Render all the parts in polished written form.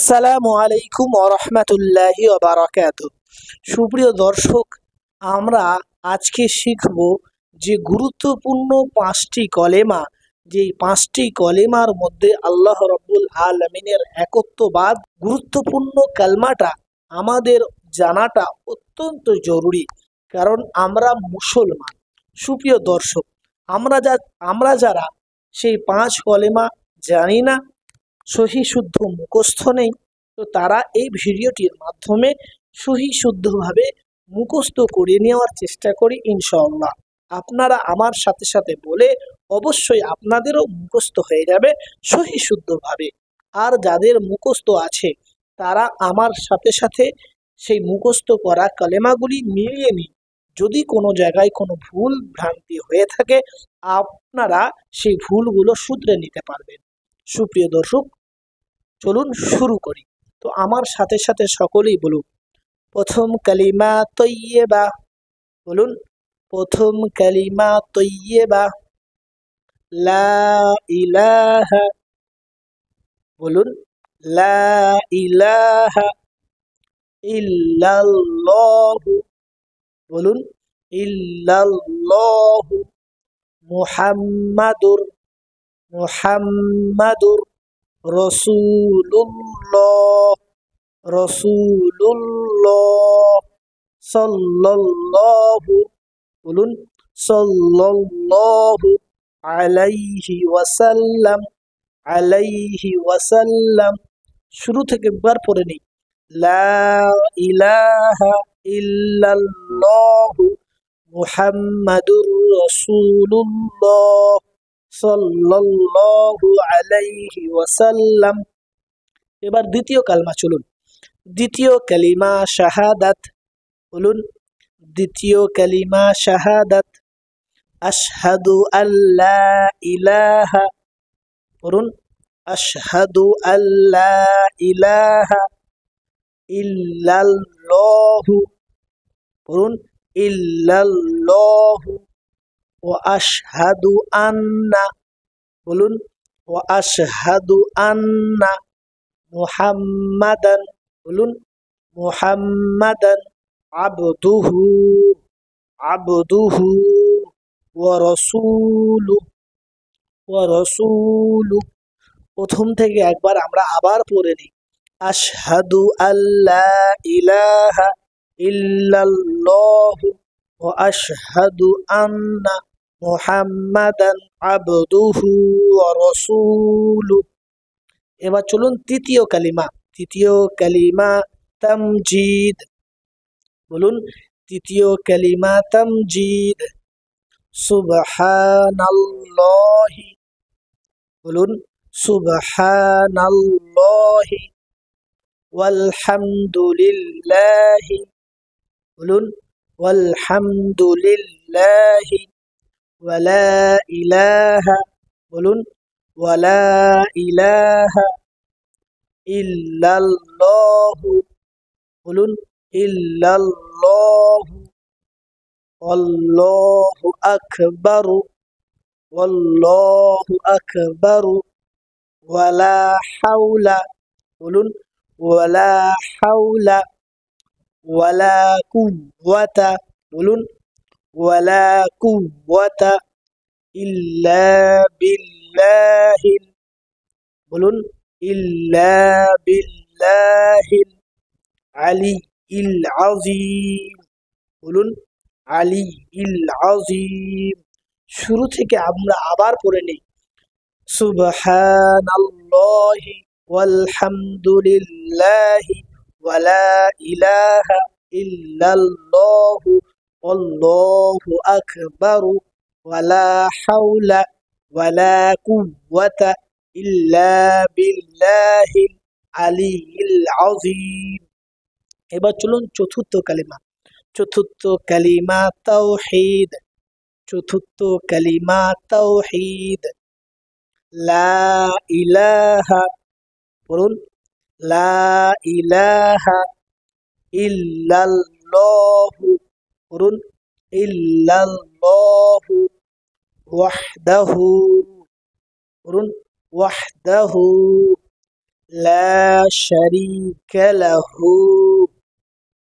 আসসালামু আলাইকুম ওয়া রাহমাতুল্লাহি ওয়া বারাকাতুহু। সুপ্রিয় দর্শক, আমরা আজকে শিখব যে গুরুত্বপূর্ণ পাঁচটি কলেমা, যেই পাঁচটি কলেমার মধ্যে আল্লাহ রাব্বুল আলামিনের একত্ববাদ গুরুত্বপূর্ণ কালমাটা আমাদের জানাটা অত্যন্ত জরুরি, কারণ আমরা মুসলমান। সুপ্রিয় দর্শক, আমরা যারা সেই পাঁচ কলেমা জানি না, সহি শুদ্ধ মুখস্থ নেই, তো তারা এই ভিডিওটির মাধ্যমে সহি শুদ্ধভাবে মুখস্থ করে নেওয়ার চেষ্টা করি ইনশাআল্লাহ। আপনারা আমার সাথে সাথে বলে অবশ্যই আপনাদেরও মুখস্থ হয়ে যাবে সহি শুদ্ধভাবে। আর যাদের মুখস্থ আছে তারা আমার সাথে সাথে সেই মুখস্থ করা কালেমাগুলি মিলিয়ে নিন। যদি কোনো জায়গায় কোনো ভুল ভ্রান্তি হয়ে থাকে, আপনারা সেই ভুলগুলো শুধরে নিতে পারবেন। সুপ্রিয় দর্শক, চলুন শুরু করি। তো আমার সাথে সাথে সকলেই বলুন, প্রথম কালিমা তৈয়্যেবা। বলুন, প্রথম কালিমা তৈয়্যেবা। লা ইলাহা। বলুন, লা ইলাহা ইল্লাল্লাহু। বলুন, ইল্লাল্লাহু। মুহাম্মাদুর। মুহাম্মাদুর রসুলুল্লাহ। রসুলুল্লাহ। সাল্লাল্লাহু। বলুন, সাল্লাল্লাহু আলাইহি ওয়াসাল্লাম। আলাইহি ওয়াসাল্লাম। শুরু থেকে একবার পড়ে নেই। লা ইলাহা ইল্লাল্লাহু মুহাম্মাদুর রাসূলুল্লাহ সাল্লাল্লাহু আলাইহি ওয়াসাল্লাম। এবার দ্বিতীয় কালমা, চলুন। দ্বিতীয় কালিমা শাহাদাত। বলুন, দ্বিতীয় কালিমা শাহাদাত। আশহাদু আল্লা ইলাহা। বলুন, আশহাদু আল্লা ইলাহা ইল্লাল্লাহু। বলুন, ইল্লাল্লাহু। ওয়া আশহাদু আন্না। বলুন, ওয়া আশহাদু আন্না মুহাম্মাদান। বলুন, মুহাম্মাদান আবদুহু। আবদুহু ওয়া রাসূলুহু। ওয়া রাসূলুহু। প্রথম থেকে একবার আমরা আবার পড়ে নিই। আশহাদু আল্লা ইলাহা ইল্লাল্লাহু ওয়া আশহাদু আন্না মুহাম্মাদান আবদুহু ওয়া রাসূলুহু। এবার চলুন তৃতীয় কালিমা। তৃতীয় কালিমা তামজিদ। বলুন, তৃতীয় কালিমা তামজিদ। সুবহানাল্লাহি। বলুন, সুবহানাল্লাহি ওয়ালহামদুলিল্লাহি। বলুন, ওয়ালহামদুলিল্লাহি ওয়ালা ইলাহা। বলুন, ওয়ালা ইলাহা ইল্লাল্লাহু। বলুন, ইল্লাল্লাহু। আল্লাহু আকবার। আল্লাহু আকবার। ওয়ালা হাওলা। বলুন, ওয়ালা হাওলা ওয়ালা কুওয়াতা। বলুন, ওয়ালা কুওয়াতা ইল্লা বিল্লাহিল। বলুন, ইল্লা বিল্লাহিল আলিয়্যিল আযীম। বলুন, আলিয়্যিল আযীম। শুরু থেকে আমরা আবার পড়ে নেই। সুবহানাল্লাহি ওয়ালহামদুলিল্লাহি ওয়ালা ইলাহা ইল্লাল্লাহু আল্লাহু আকবার ওয়ালা হাওলা ওয়ালা কুওয়াতা ইল্লা বিল্লাহিল আলিয়্যিল আযীম। এবার চলুন চতুর্থ কালিমা। চতুর্থ কালিমা তাওহীদ। চতুর্থ কালিমা তাওহীদ। লা ইলাহা। বলুন, লা ইলাহা ইল্লাল্লাহু। বলুন, ইল্লাল্লাহু ওয়াহদাহু। বলুন, ওয়াহদাহু لا شريك له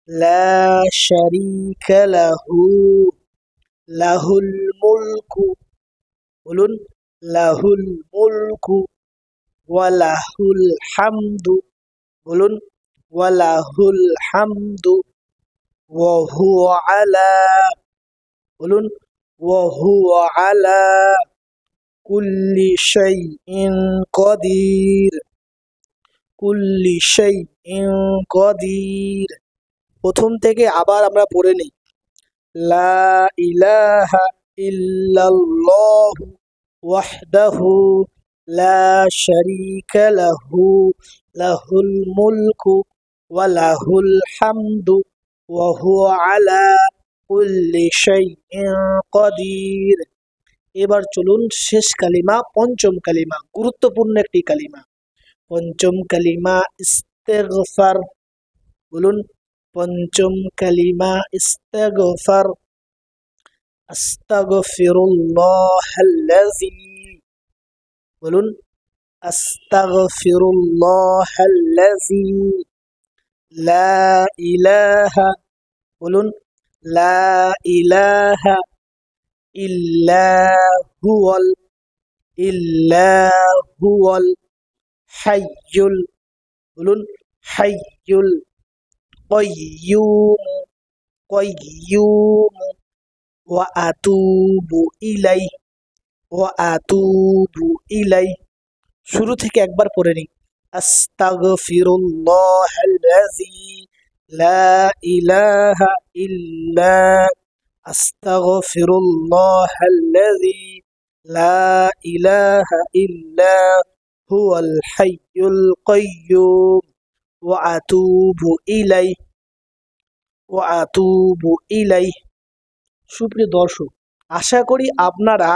لا شريك له له الملك বলুন লাহুল মুলকু ওয়ালাহুল হামদু বলুন ওয়ালাহুল হামদু ওয়াহুয়া আলা বলুন ওয়াহুয়া আলা কুল্লি শাইইন কদির কুল্লি শাইইন কদির। প্রথম থেকে আবার আমরা পড়ে নিই। লা ইলাহা ইল্লাল্লাহু ওয়াহদাহু লা শারীকা লাহু লাহুল মুলকু ওয়া লাহুল হামদু ওয়া হুয়া আলা কুল্লি শাইইন কদির। এবার চলুন শেষ কালিমা, পঞ্চম কালিমা, গুরুত্বপূর্ণ একটি কালিমা। পঞ্চম কালিমা ইস্তেগফার বলুন পঞ্চম কালিমা ইস্তেগফার। আস্তাগফিরুল্লাহাল্লাযী বলুন আস্তাগফিরুল্লাহাল্লাযী লা ইলাহা বলুন লা ইলাহা ইল্লা হুয়াল হাইয়ুল বলুন হাইয়ুল কাইয়্যুম ওয়া আতুবু ইলাই। শুরু থেকে একবার পড়ে নিই। আস্তাগফিরুল্লাহাল্লাযী লা ইলাহা ইল্লা আস্তাগফিরুল্লাহাল্লাযী লা ইলাহা ইল্লা হুয়াল হাইয়ুল কাইয়্যুম ওয়া আতুবু ইলাই। সুপ্রিয় দর্শক, আশা করি আপনারা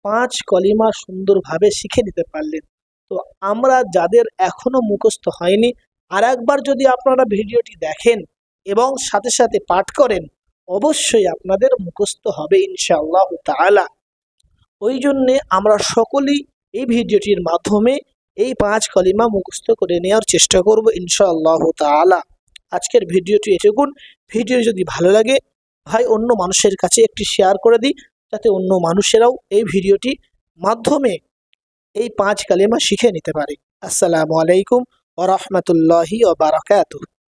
5 কলিমা সুন্দরভাবে শিখে নিতে পারলেন। তো আমরা যাদের এখনো মুখস্থ হয়নি, আর একবার যদি আপনারা ভিডিওটি দেখেন এবং সাথে সাথে পাঠ করেন, অবশ্যই আপনাদের মুখস্থ হবে ইনশাআল্লাহ তাআলা। ওই জন্যে আমরা সকলেই এই ভিডিওটির মাধ্যমে এই 5 কলিমা মুখস্থ করে নেওয়ার চেষ্টা করব ইনশাআল্লাহ তাআলা। আজকের ভিডিওটি এটুকুন। ভিডিও যদি ভালো লাগে ভাই অন্য মানুষের কাছে একটি শেয়ার করে দিই, যাতে অন্য মানুষেরাও এই ভিডিওটি মাধ্যমে এই 5 কালিমা শিখে নিতে পারে। আসসালামু আলাইকুম ওয়া রাহমাতুল্লাহি ওয়া বারাকাতুহু।